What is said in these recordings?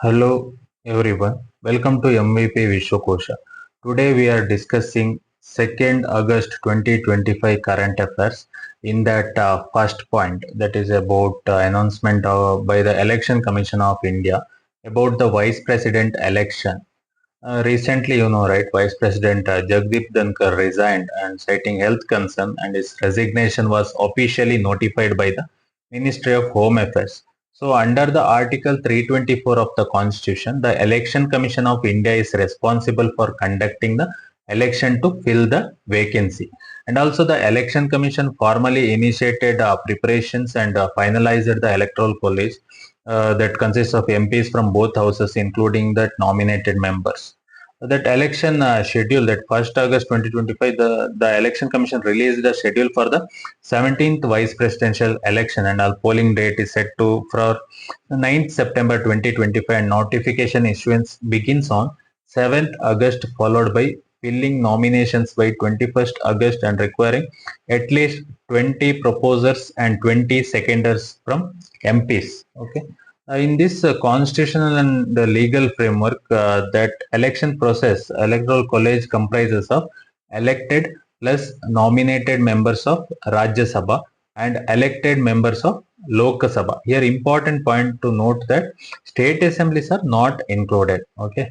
Hello everyone, welcome to mvpvishwakosha. Today we are discussing 2nd August 2025 current affairs. In that first point, that is about announcement by the Election Commission of India about the Vice President election. Recently, right, Vice President Jagdeep Dhankar resigned and citing health concern, and his resignation was officially notified by the Ministry of Home Affairs. So, under the Article 324 of the Constitution, the Election Commission of India is responsible for conducting the election to fill the vacancy. And also, the Election Commission formally initiated preparations and finalized the Electoral College that consists of MPs from both houses, including the nominated members. That election schedule, that 1st August 2025, the Election Commission released the schedule for the 17th Vice Presidential election, and our polling date is set to for 9th September 2025, and notification issuance begins on 7th August, followed by filling nominations by 21st August and requiring at least 20 proposers and 20 seconders from MPs. Okay. In this constitutional and legal framework, that election process, electoral college comprises of elected plus nominated members of Rajya Sabha and elected members of Lok Sabha. Here, important point to note that state assemblies are not included. Okay,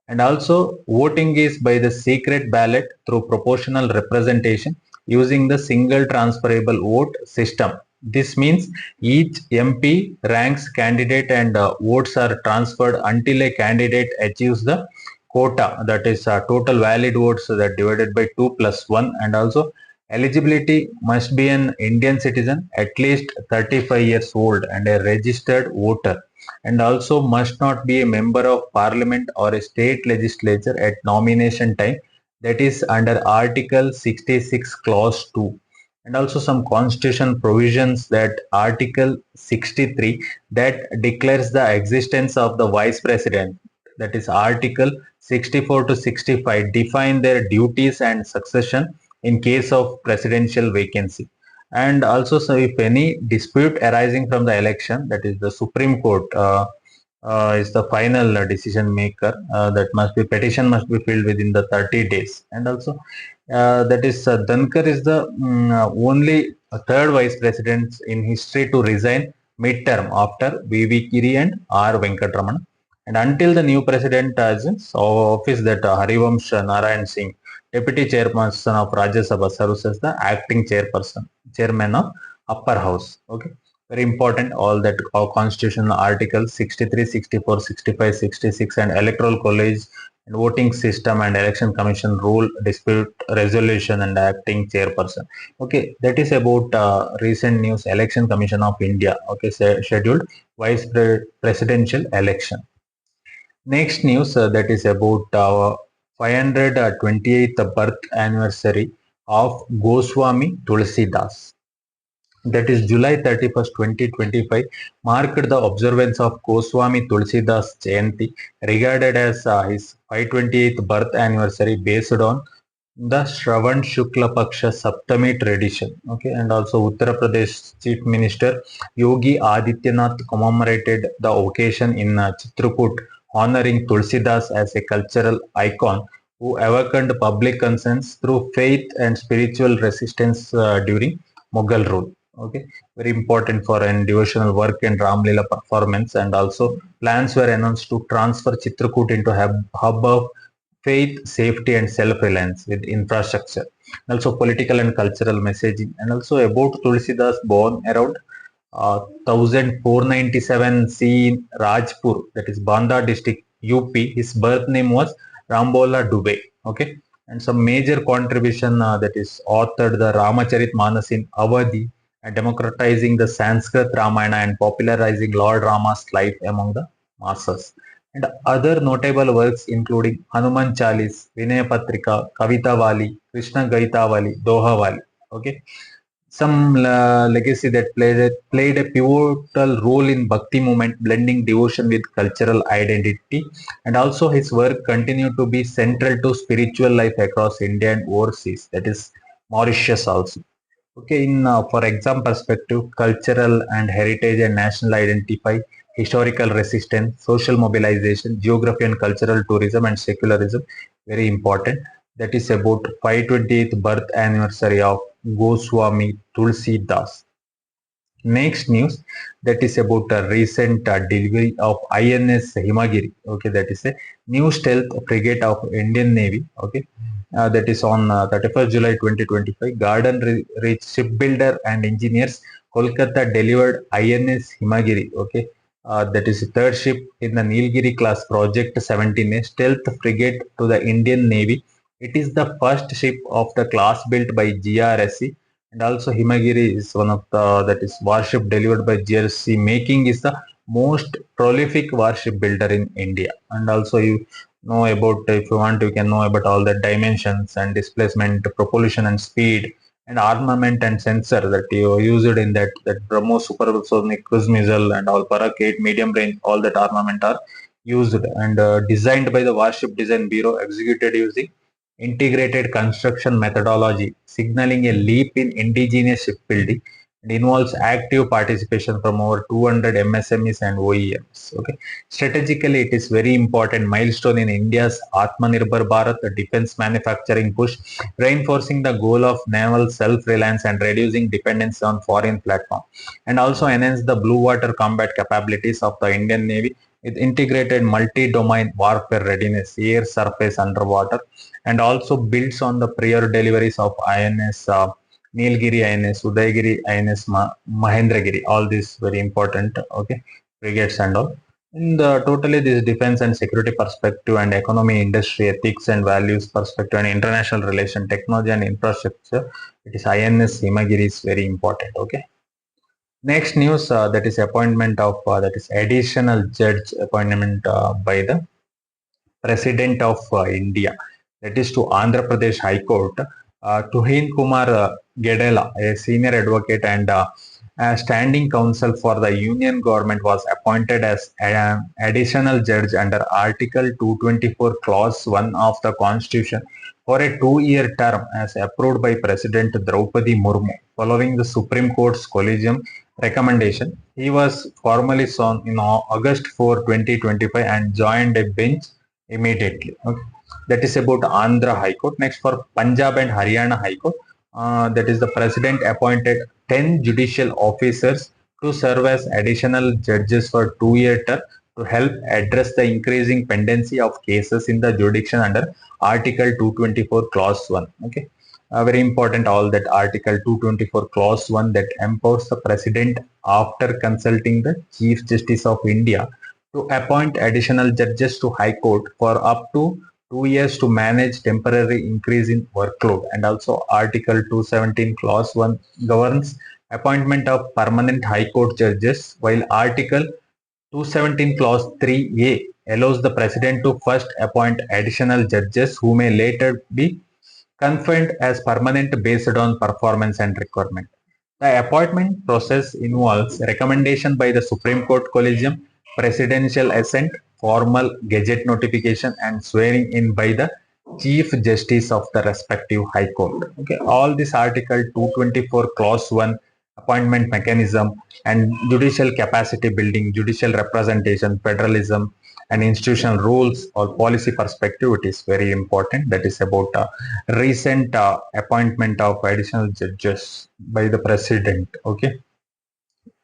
and also voting is by the secret ballot through proportional representation using the single transferable vote system. This means each MP ranks candidate and votes are transferred until a candidate achieves the quota, that is total valid votes that divided by 2 plus 1, and also eligibility must be an Indian citizen at least 35 years old and a registered voter, and also must not be a member of parliament or a state legislature at nomination time, that is under Article 66 clause 2. And also some constitution provisions, that Article 63 that declares the existence of the vice president, that is Article 64 to 65 define their duties and succession in case of presidential vacancy. And also, so if any dispute arising from the election, that is the Supreme Court is the final decision maker, that must be petition must be filled within the 30 days. And also that is Dhankar is the only third vice president in history to resign midterm after V.V. Giri and R. Venkatramana. And until the new president assumes office, that Harivamsh Narayan Singh, deputy chairperson of Rajya Sabha, serves as the acting chairman of upper house. Okay, very important, all that all constitutional articles 63, 64, 65, 66, and electoral college and voting system and election commission rule, dispute resolution, and acting chairperson. Okay, that is about recent news. Election Commission of India, okay, scheduled vice presidential election. Next news, that is about 528th birth anniversary of Goswamitulsidas. That is July 31st, 2025, marked the observance of Goswamitulsidas Jayanti, regarded as his 528th birth anniversary based on the Shravan Shukla Paksha Saptami tradition. Okay, and also Uttar Pradesh Chief Minister Yogi Adityanath commemorated the occasion in Chitrakoot, honoring Tulsidas as a cultural icon who awakened public concerns through faith and spiritual resistance during Mughal rule. Okay, very important for an devotional work and Ramlila performance. And also plans were announced to transfer Chitrakoot into a hub of faith, safety, and self-reliance with infrastructure. Also political and cultural messaging. And also about Tulsidas, born around 1497 C in Rajpur, that is Banda district, UP. His birth name was Rambola Dubey. Okay, and some major contribution, that is authored the Ramacharit Manas in Awadhi, and democratizing the Sanskrit Ramayana and popularizing Lord Rama's life among the masses. And other notable works including Hanuman Chalis, Vinaya Patrika, Kavita Vali, Krishna Gaita Vali, Doha Vali. Okay, some legacy that played a pivotal role in Bhakti movement, blending devotion with cultural identity. And also his work continued to be central to spiritual life across India and overseas, that is Mauritius also. Okay, in for exam perspective, cultural and heritage and national identity historical resistance, social mobilization, geography and cultural tourism, and secularism. Very important. That is about 528th birth anniversary of Goswami Tulsidas. Next news, that is about a recent delivery of INS Himagiri. Okay, that is a new stealth frigate of Indian Navy. Okay, that is on 31st July 2025. Garden Reach shipbuilder and engineers Kolkata delivered INS Himagiri. Okay, that is the third ship in the Nilgiri class Project 17, a stealth frigate to the Indian Navy. It is the first ship of the class built by GRSC, and also Himagiri is one of the that is warship delivered by GRC, making is the most prolific warship builder in India. And also you know about, if you want, you can know about all the dimensions and displacement, propulsion and speed, and armament and sensor that you used in that BrahMos supersonic cruise missile and all Parak 8 medium range, all that armament are used and designed by the Warship Design Bureau, executed using integrated construction methodology, signaling a leap in indigenous shipbuilding, and involves active participation from over 200 MSMEs and OEMs. Okay, strategically, it is very important milestone in India's Atmanirbhar Bharat defense manufacturing push, reinforcing the goal of naval self-reliance and reducing dependence on foreign platforms, and also enhance the blue water combat capabilities of the Indian Navy with integrated multi-domain warfare readiness, air, surface, underwater, and also builds on the prior deliveries of INS Nilgiri, INS Udayagiri, INS Mahendragiri. All these very important, okay, frigates and all. In the totally this defense and security perspective and economy, industry, ethics and values perspective and international relation, technology and infrastructure, it is INS Himagiri is very important. Okay. Next news, that is appointment of that is additional judge appointment by the President of India, that is to Andhra Pradesh High Court. Tuhin Kumar Gedela, a senior advocate and standing counsel for the Union government, was appointed as an additional judge under Article 224, Clause 1 of the Constitution for a 2-year term as approved by President Draupadi Murmu. Following the Supreme Court's collegium recommendation, he was formally sworn in August 4, 2025 and joined a bench immediately. Okay. That is about Andhra High Court. Next, for Punjab and Haryana High Court, that is the President appointed 10 judicial officers to serve as additional judges for 2-year term to help address the increasing pendency of cases in the jurisdiction under Article 224 Clause 1. Okay. Very important, all that Article 224 Clause 1 that empowers the President, after consulting the Chief Justice of India, to appoint additional judges to High Court for up to 2 years to manage temporary increase in workload. And also Article 217 Clause 1 governs appointment of permanent High Court judges, while Article 217 Clause 3A allows the President to first appoint additional judges who may later be confined as permanent based on performance and requirement. The appointment process involves recommendation by the Supreme Court Collegium, presidential assent, formal gazette notification, and swearing in by the Chief Justice of the respective High Court. Okay, all this Article 224 Clause 1 appointment mechanism and judicial capacity building, judicial representation, federalism, and institutional rules or policy perspective, it is very important. That is about recent appointment of additional judges by the President. Okay,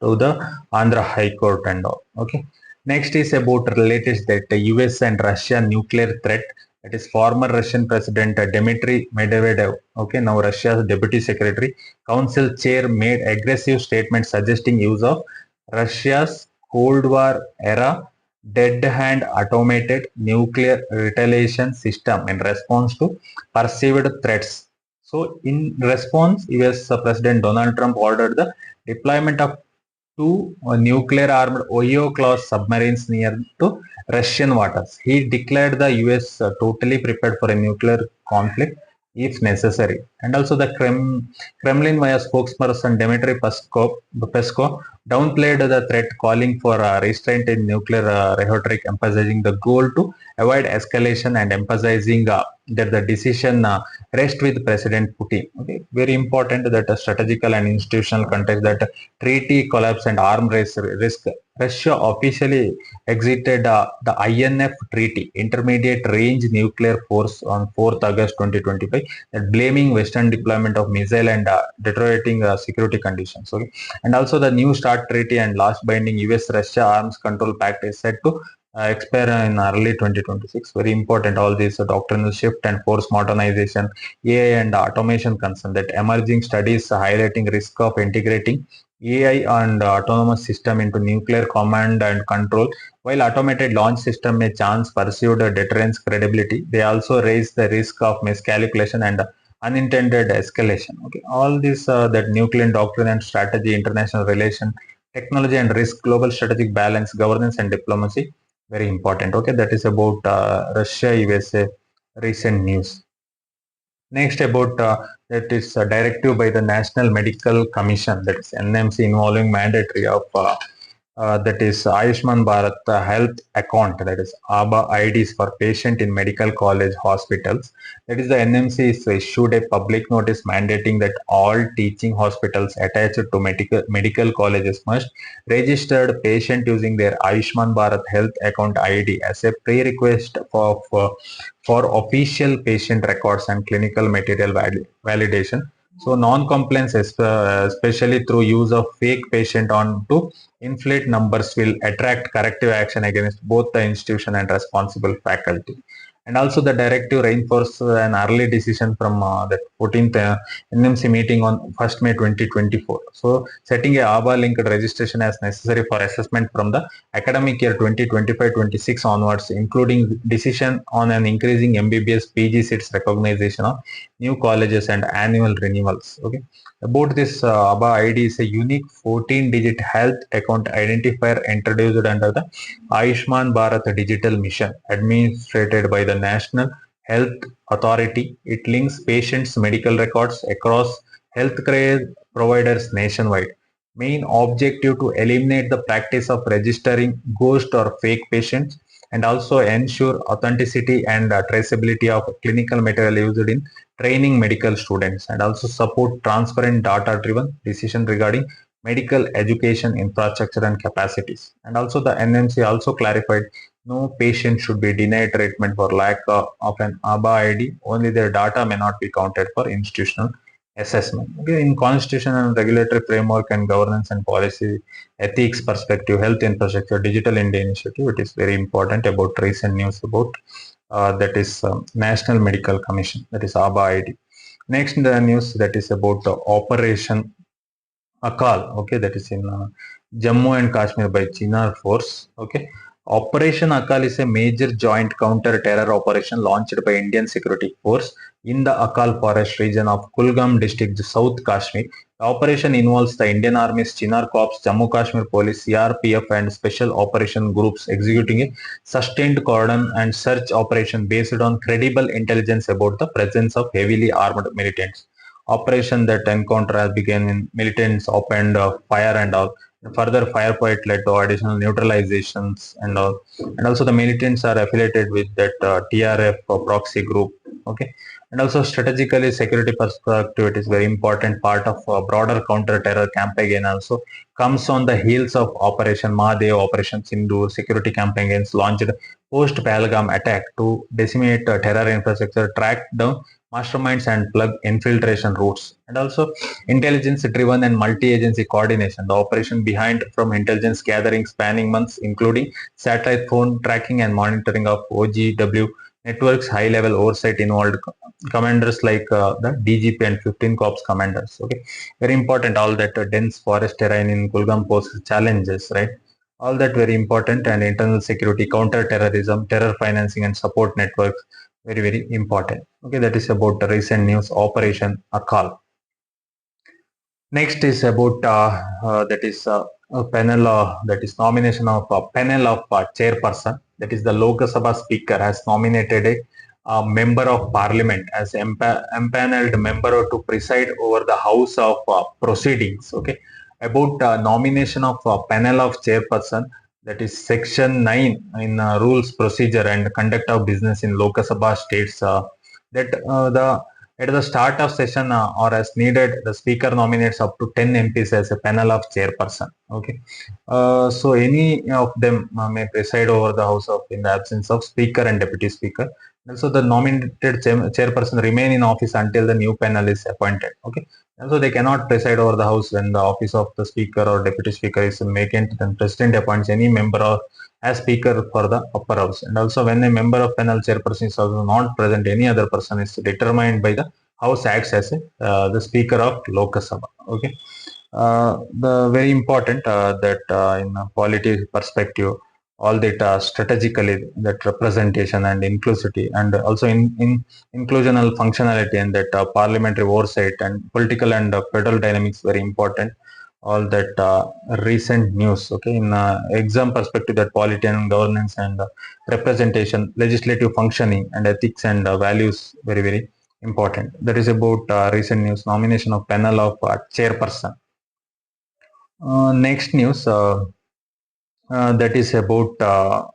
to the Andhra High Court and all. Okay. Next is about latest that the US and Russia nuclear threat. That is former Russian President Dmitry Medvedev. Okay, now Russia's Deputy Secretary Council Chair made aggressive statements suggesting use of Russia's Cold War era dead hand automated nuclear retaliation system in response to perceived threats. So in response, US President Donald Trump ordered the deployment of 2 nuclear armed Ohio class submarines near to Russian waters. He declared the US totally prepared for a nuclear conflict if necessary. And also the Kremlin via spokesperson Dmitry Peskov downplayed the threat, calling for restraint in nuclear rhetoric, emphasizing the goal to avoid escalation and emphasizing that the decision rests with President Putin. Okay, very important that a strategical and institutional context that treaty collapse and arm race risk. Russia officially exited the INF Treaty, Intermediate Range Nuclear Force, on 4th August 2025, blaming Western deployment of missile and deteriorating security conditions. Okay, and also the New START Treaty and last binding US-Russia Arms Control Pact is set to expire in early 2026. Very important. All this doctrinal shift and force modernization, AI and automation concern that emerging studies highlighting risk of integrating AI and autonomous system into nuclear command and control. While automated launch system may chance perceived deterrence credibility, they also raise the risk of miscalculation and unintended escalation. Okay, all this that nuclear doctrine and strategy, international relation, technology and risk, global strategic balance, governance and diplomacy. Very important. Okay, that is about Russia USA recent news. Next about that is a directive by the National Medical Commission, that is NMC, involving mandatory of that is Ayushman Bharat health account, that is ABHAIDs for patient in medical college hospitals. That is the NMC is issued a public notice mandating that all teaching hospitals attached to medical colleges must registered patient using their Ayushman Bharat health account ID as a prerequisite for official patient records and clinical material validation. So non-compliance, especially through use of fake patient on to inflate numbers, will attract corrective action against both the institution and responsible faculty. And also the directive reinforces an early decision from the 14th NMC meeting on 1st May 2024. So setting a ABA linked registration as necessary for assessment from the academic year 2025-26 onwards, including decision on an increasing MBBS PG seats recognition of new colleges and annual renewals. Okay, about this ABA ID is a unique 14-digit health account identifier introduced under the Ayushman Bharat Digital Mission, administered by the National Health Authority. It links patients' medical records across healthcare providers nationwide. Main objective to eliminate the practice of registering ghost or fake patients, and also ensure authenticity and traceability of clinical material used in training medical students, and also support transparent data-driven decision regarding medical education infrastructure and capacities. And also the NMC also clarified no patient should be denied treatment for lack of an ABA ID. Only their data may not be counted for institutional assessment. Okay, in constitution and regulatory framework and governance and policy ethics perspective, health infrastructure, digital India initiative, it is very important. About recent news about that is National Medical Commission, that is ABA ID. Next in the news, that is about Operation Akhal. Okay, that is in Jammu and Kashmir by Chinar force. Okay, Operation Akhal is a major joint counter-terror operation launched by Indian Security Force in the Akhal Forest region of Kulgam district, South Kashmir. The operation involves the Indian Army's Chinar Corps, Jammu Kashmir Police, CRPF, and Special Operation Groups executing a sustained cordon and search operation based on credible intelligence about the presence of heavily armed militants. Operation that encounter has begun when militants opened fire and all. Further firefight led to additional neutralizations and all. And also the militants are affiliated with that TRF proxy group. Okay, and also strategically security perspective, it is very important part of a broader counter-terror campaign. Also comes on the heels of Operation Mahadev, Operation Sindoor, security campaigns launched post Pahalgam attack to decimate terror infrastructure, track down masterminds and plug infiltration routes, and also intelligence driven and multi-agency coordination. The operation behind from intelligence gathering spanning months, including satellite phone tracking and monitoring of OGW networks. High level oversight involved commanders like the DGP and 15 corps commanders. Okay, very important. All that dense forest terrain in Kulgam poses challenges, right? All that very important. And internal security, counter terrorism, terror financing and support networks, very very important. Okay, that is about the recent news, Operation Akhal. Next is about that is a panel that is nomination of a panel of chairperson. That is the Lok Sabha Speaker has nominated a member of Parliament as empaneled member to preside over the House of proceedings. Okay, about nomination of panel of chairperson. That is Section 9 in Rules, Procedure and Conduct of Business in Lok Sabha states that at the start of session or as needed, the speaker nominates up to 10 MPs as a panel of chairperson. Okay, so any of them may preside over the house of in the absence of speaker and deputy speaker. Also, the nominated chairperson remain in office until the new panel is appointed. Okay, and so they cannot preside over the house when the office of the speaker or deputy speaker is vacant. Then president appoints any member or as speaker for the upper house. And also, when a member of panel chairperson is also not present, any other person is determined by the house acts as the speaker of Lok Sabha. Okay, the very important that in a polity perspective, all that strategically that representation and inclusivity and also in inclusional functionality and that parliamentary oversight and political and federal dynamics very important. All that recent news, okay, in exam perspective, that polity and governance and representation, legislative functioning and ethics and values very important. That is about recent news, nomination of panel of chairperson. Next news, that is about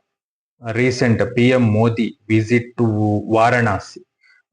recent PM Modi visit to Varanasi.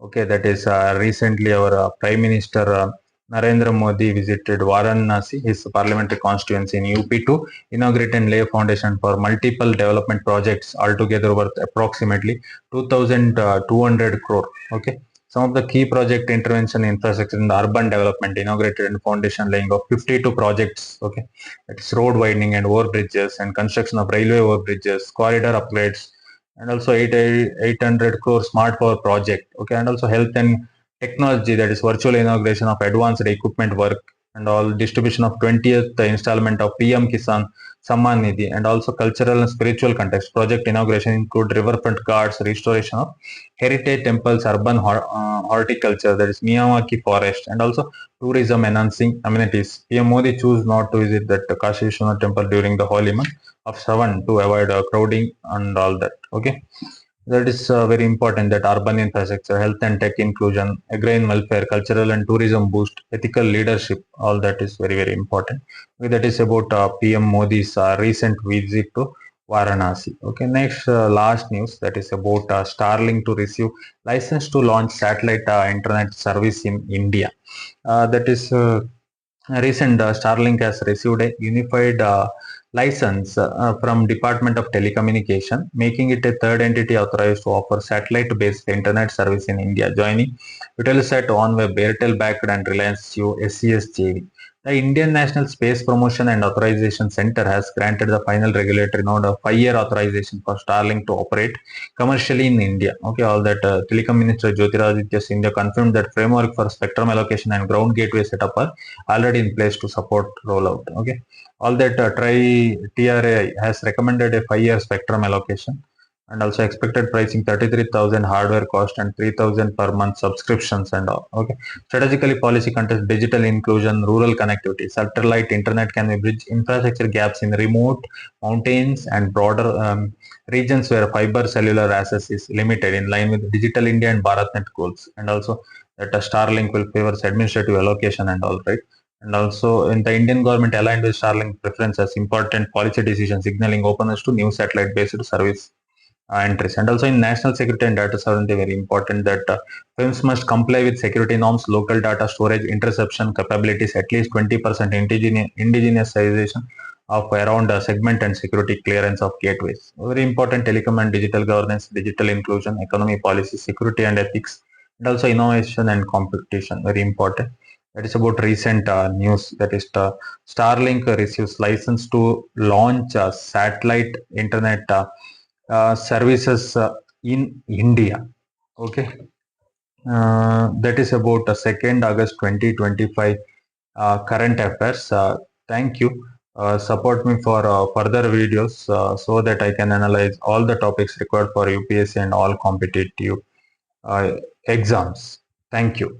Okay, that is recently our Prime Minister Narendra Modi visited Varanasi, his parliamentary constituency in UP, to inaugurate and lay a foundation for multiple development projects altogether worth approximately 2,200 crore. Okay, some of the key project intervention infrastructure in the urban development inaugurated and foundation laying of 52 projects. Okay, it's road widening and over bridges and construction of railway over bridges, corridor upgrades, and also 800 crore smart power project. Okay, and also health and technology, that is virtual inauguration of advanced equipment work and all distribution of 20th installment of PM Kisan Samman Nidhi, and also cultural and spiritual context. Project inauguration include riverfront guards, restoration of heritage temples, urban horticulture, that is Miyawaki forest, and also tourism enhancing amenities. PM Modi choose not to visit that Kashi Vishwanath temple during the holy month of Shravan to avoid crowding and all that. Okay, that is very important, that urban infrastructure, health and tech inclusion, agrarian welfare, cultural and tourism boost, ethical leadership, all that is very important. Okay, that is about PM Modi's recent visit to Varanasi. Okay, next last news, that is about Starlink to receive license to launch satellite internet service in India. That is recent Starlink has received a unified license from Department of Telecommunication, making it a third entity authorized to offer satellite-based internet service in India, joining Eutelsat, OneWeb, Airtel-backed and Reliance Jio SES JV. The Indian National Space Promotion and Authorization Center has granted the final regulatory node of 5-year authorization for Starlink to operate commercially in India. Okay, all that Telecom Minister Jyotiraditya Scindia confirmed that framework for spectrum allocation and ground gateway setup are already in place to support rollout. Okay, all that TRA has recommended a 5-year spectrum allocation and also expected pricing 33,000 hardware cost and 3,000 per month subscriptions and all. Okay, strategically policy context, digital inclusion, rural connectivity, satellite internet can be bridge infrastructure gaps in remote mountains and broader regions where fiber cellular access is limited, in line with Digital India and BharatNet goals. And also that Starlink will favor administrative allocation and all, right. And also in the Indian government aligned with Starlink preferences important policy decisions, signaling openness to new satellite based service entries. And also in national security and data sovereignty, very important, that firms must comply with security norms, local data storage, interception capabilities, at least 20% indigenization of around segment and security clearance of gateways. Very important, telecom and digital governance, digital inclusion, economy policy, security and ethics, and also innovation and competition, very important. That is about recent news, that is Starlink receives license to launch satellite internet services in India. Okay, that is about 2nd August 2025 current affairs. Thank you. Support me for further videos so that I can analyze all the topics required for UPSC and all competitive exams. Thank you.